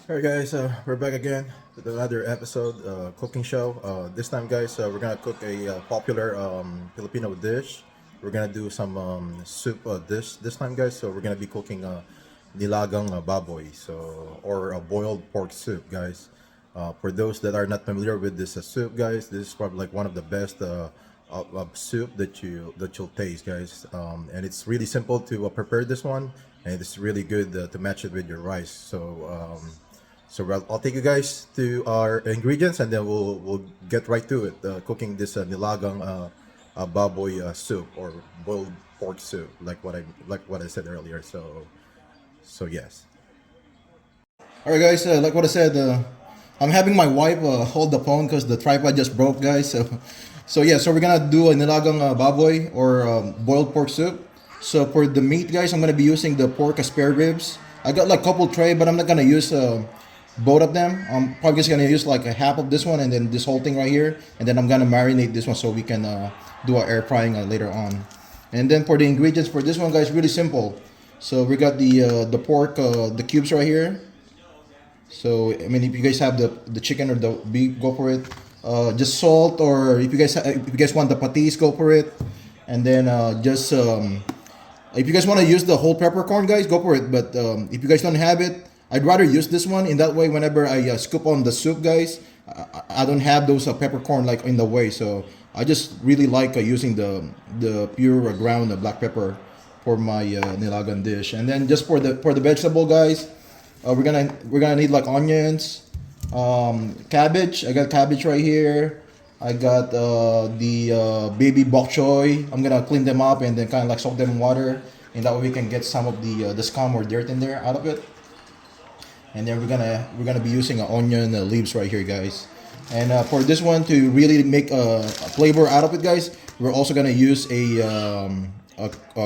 Alright guys, we're back again with another episode, cooking show. This time guys, we're gonna cook a popular Filipino dish. We're gonna do some soup dish this time guys, so we're gonna be cooking Nilagang Baboy, so or a boiled pork soup guys. For those that are not familiar with this soup guys, this is probably like one of the best soup that you'll taste guys. And it's really simple to prepare this one, and it's really good to match it with your rice. So I'll take you guys to our ingredients, and then we'll get right to it. Cooking this nilagang baboy soup or boiled pork soup, like what I said earlier. So yes. All right, guys. Like what I said, I'm having my wife hold the phone because the tripod just broke, guys. So yeah. So we're gonna do a nilagang baboy or boiled pork soup. So for the meat, guys, I'm gonna be using the pork spare ribs. I got like couple tray, but I'm not gonna use both of them. I'm probably just gonna use like a half of this one and then this whole thing right here, and then I'm gonna marinate this one so we can do our air frying later on. And then for the ingredients for this one, guys, really simple. So we got the pork, the cubes right here. So I mean, if you guys have the chicken or the beef, go for it. Just salt, or if you guys want the patis, go for it. And then just if you guys want to use the whole peppercorn, guys, go for it. But if you guys don't have it, I'd rather use this one. In that way, whenever I scoop on the soup, guys, I don't have those peppercorn like in the way. So I just really like using the pure ground black pepper for my nilagan dish. And then just for the vegetable, guys, we're gonna need like onions, cabbage. I got cabbage right here. I got the baby bok choy. I'm gonna clean them up and then kind of like soak them in water, and that way we can get some of the scum or dirt in there out of it. And then we're gonna be using onion leaves right here, guys. And for this one to really make a flavor out of it, guys, we're also gonna use a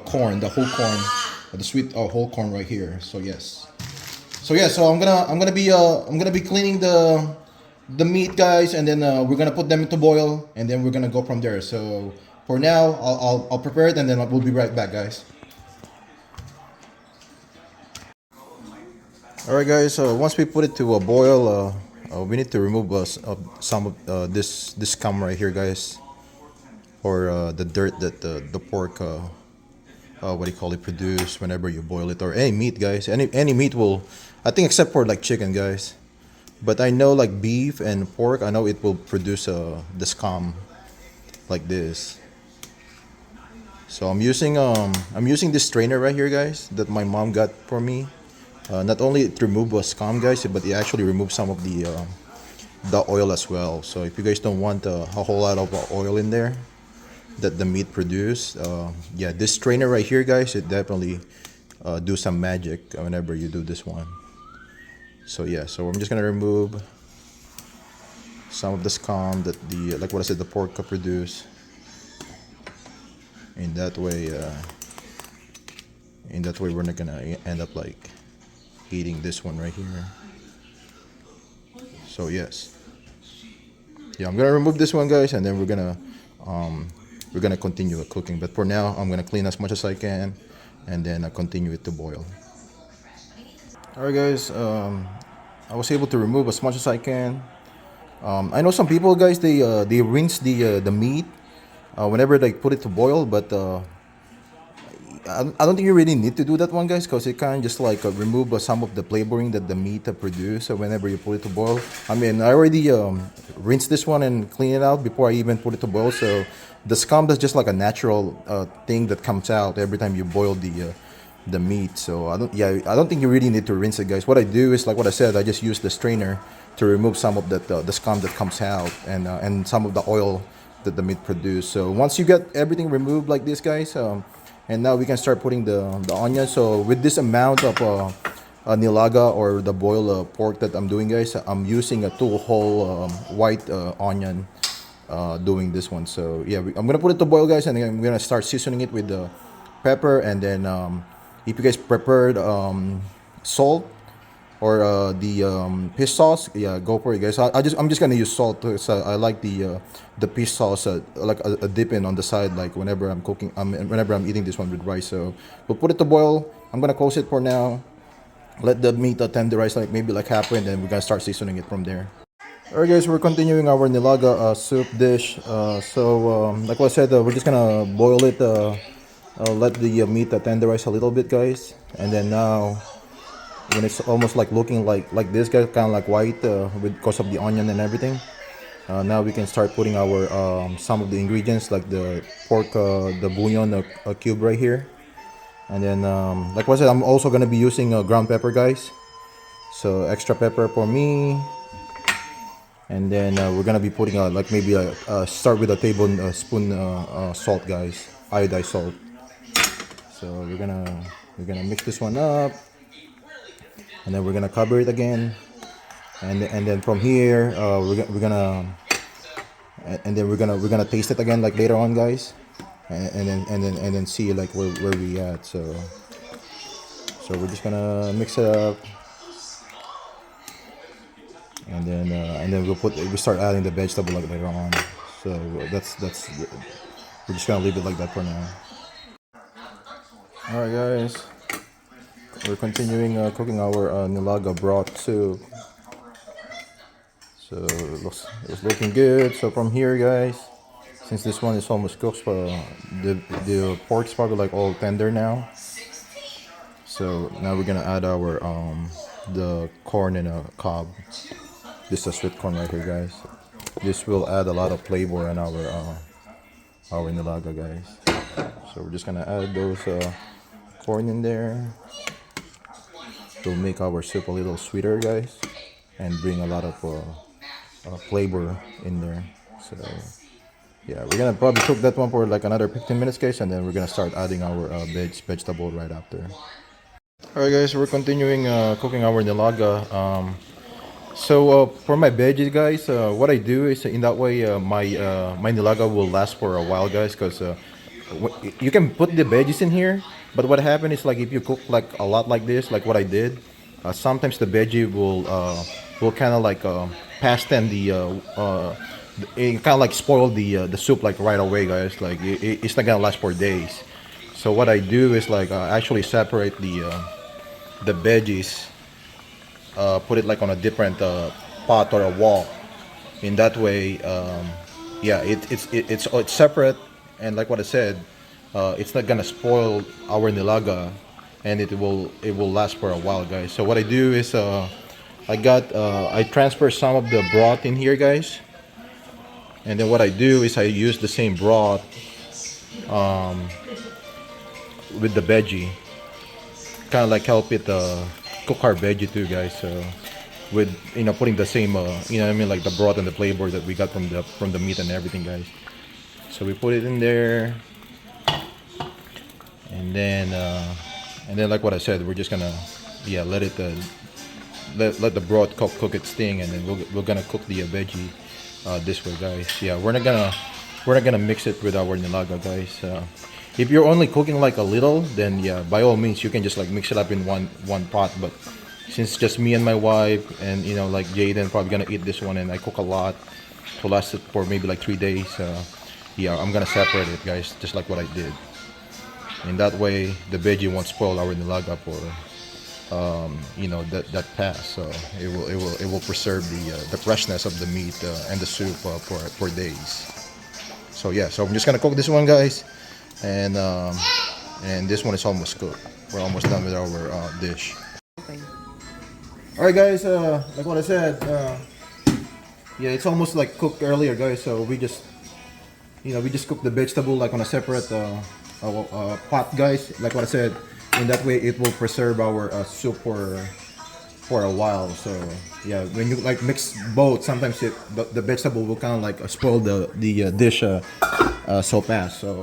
corn, the whole corn, the sweet whole corn right here. So yes. So yeah, so I'm gonna be cleaning the meat, guys, and then we're gonna put them into boil, and then we're gonna go from there. So for now, I'll prepare it, and then we'll be right back, guys. All right, guys. Once we put it to a boil, we need to remove some of this scum right here, guys, or the dirt that the pork, what do you call it, produce whenever you boil it, or any meat, guys. Any meat will, I think, except for like chicken, guys. But I know like beef and pork, I know it will produce the scum like this. So I'm using this strainer right here, guys, that my mom got for me. Not only it remove scum, guys, but it actually removes some of the oil as well. So if you guys don't want a whole lot of oil in there that the meat produce, yeah, this strainer right here, guys, it definitely do some magic whenever you do this one. So yeah, so I'm just gonna remove some of the scum that the like what I said the pork could produce. In that way, we're not gonna end up like eating this one right here. So yes, yeah, I'm gonna remove this one, guys, and then we're gonna continue cooking. But for now, I'm gonna clean as much as I can, and then continue it to boil. All right, guys. I was able to remove as much as I can. I know some people, guys, they rinse the meat whenever they put it to boil, but I don't think you really need to do that one, guys, because it kind of just like remove some of the flavoring that the meat produce whenever you put it to boil. I mean, I already rinsed this one and clean it out before I even put it to boil, so the scum is just like a natural thing that comes out every time you boil the meat. So I don't think you really need to rinse it, guys. What I do is like what I said, I just use the strainer to remove some of the scum that comes out, and some of the oil that the meat produce. So once you get everything removed like this, guys, and now we can start putting the onion. So with this amount of nilaga or the boiled pork that I'm doing, guys, I'm using a two whole white onion doing this one. So yeah, I'm gonna put it to boil, guys, and then I'm gonna start seasoning it with the pepper, and then if you guys prepared salt or the fish sauce, yeah, go for it, guys. I'm just gonna use salt because I like the fish sauce, like a dip in on the side, like whenever I'm cooking, whenever I'm eating this one with rice. So we'll put it to boil. I'm gonna close it for now, let the meat tenderize like maybe like halfway, and then we're gonna start seasoning it from there. Alright guys, we're continuing our nilaga soup dish. Like what I said, we're just gonna boil it, let the meat tenderize a little bit, guys, and then now when it's almost like looking like this, guys, kind of like white because of the onion and everything. Now we can start putting our some of the ingredients like the pork, the bouillon cube right here, and then like what I said, I'm also gonna be using ground pepper, guys. So extra pepper for me, and then we're gonna be putting like maybe start with a tablespoon salt, guys, iodized salt. So we're gonna mix this one up, and then we're gonna cover it again, and then from here we're gonna and then we're gonna taste it again like later on, guys, and then see like where we at. So we're just gonna mix it up, and then we start adding the vegetable like later on. So that's we're just gonna leave it like that for now. All right, guys, we're continuing cooking our nilaga broth soup. So it's looking good. So from here, guys, since this one is almost cooked, the pork's probably like all tender now. So now we're gonna add our the corn and a cob. This is sweet corn right here, guys. This will add a lot of flavor in our nilaga, guys. So we're just gonna add those corn in there. It'll make our soup a little sweeter, guys, and bring a lot of flavor in there. So yeah, we're gonna probably cook that one for like another 15 minutes, guys, and then we're gonna start adding our vegetable right after. Alright guys, we're continuing cooking our nilaga. For my veggies, guys, what I do is in that way my nilaga will last for a while, guys, because you can put the veggies in here, but what happened is like if you cook like a lot like this, like what I did, sometimes the veggie will kind of like pass then it kind of like spoil the soup like right away, guys. Like it's not gonna last for days. So what I do is like actually separate the veggies, put it like on a different pot or a wok. In that way, yeah, it's separate, and like what I said, it's not gonna spoil our nilaga, and it will last for a while, guys. So what I do is I transfer some of the broth in here, guys, and then what I do is I use the same broth with the veggie, kind of like help it cook our veggie too, guys. So with putting the same what I mean, like the broth and the flavor that we got from the meat and everything, guys. So we put it in there, and then like what I said, we're just gonna let it let the broth cook its thing, and then we're gonna cook the veggie this way, guys. Yeah, we're not gonna mix it with our nilaga, guys. If you're only cooking like a little, then yeah, by all means you can just like mix it up in one pot. But since it's just me and my wife, and like Jaden probably gonna eat this one, and I cook a lot to last it for maybe like 3 days. Yeah, I'm gonna separate it, guys, just like what I did. In that way, the veggie won't spoil our nilaga for that pass. So it will preserve the freshness of the meat and the soup for days. So yeah, so I'm just gonna cook this one, guys, and this one is almost cooked. We're almost done with our dish. All right, guys. Like what I said, yeah, it's almost like cooked earlier, guys. So we just cook the vegetable like on a separate pot, guys. Like what I said, in that way it will preserve our soup for a while. So yeah, when you like mix both, sometimes the vegetable will kind of like spoil the dish so fast. So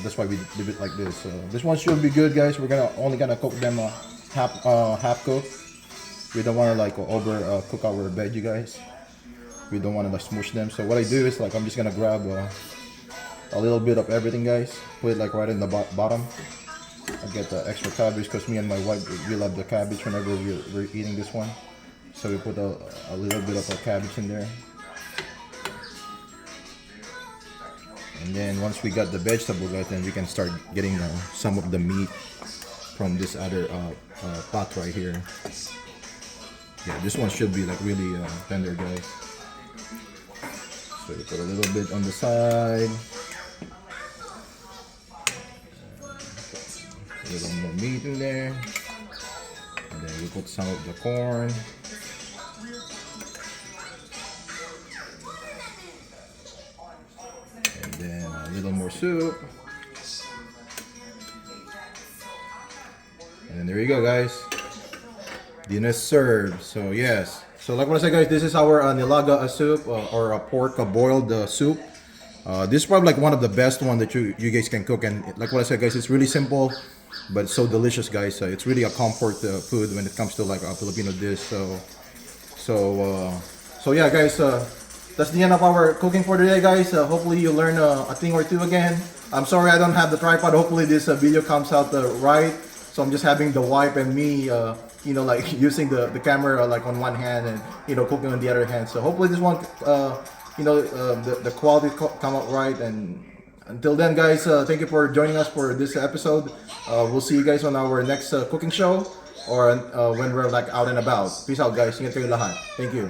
that's why we do it like this. This one should be good, guys. We're only gonna cook them half cooked. We don't want to like cook our veggie, guys. We don't want to like smush them. So what I do is like I'm just gonna grab a little bit of everything, guys. Put it like right in the bottom. I get the extra cabbage because me and my wife, we love the cabbage whenever we're eating this one. So we put a little bit of a cabbage in there. And then once we got the vegetable, guys, then we can start getting some of the meat from this other pot right here. Yeah, this one should be like really tender, guys. So you put a little bit on the side. A little more meat in there. And then we put some of the corn. And then a little more soup. And there you go, guys. Dinner served. So yes. So like what I said, guys, this is our nilaga soup or a pork boiled soup. This is probably like one of the best one that you guys can cook, and like what I said, guys, it's really simple, but so delicious, guys. It's really a comfort food when it comes to like a Filipino dish. So yeah, guys. That's the end of our cooking for today, guys. Hopefully you learn a thing or two again. I'm sorry I don't have the tripod. Hopefully this video comes out right. So I'm just having the wife and me, like using the camera like on one hand and cooking on the other hand. So hopefully this one, the quality come out right. And until then, guys, thank you for joining us for this episode. We'll see you guys on our next cooking show or when we're like out and about. Peace out, guys. Ingat kayo lahat. Thank you.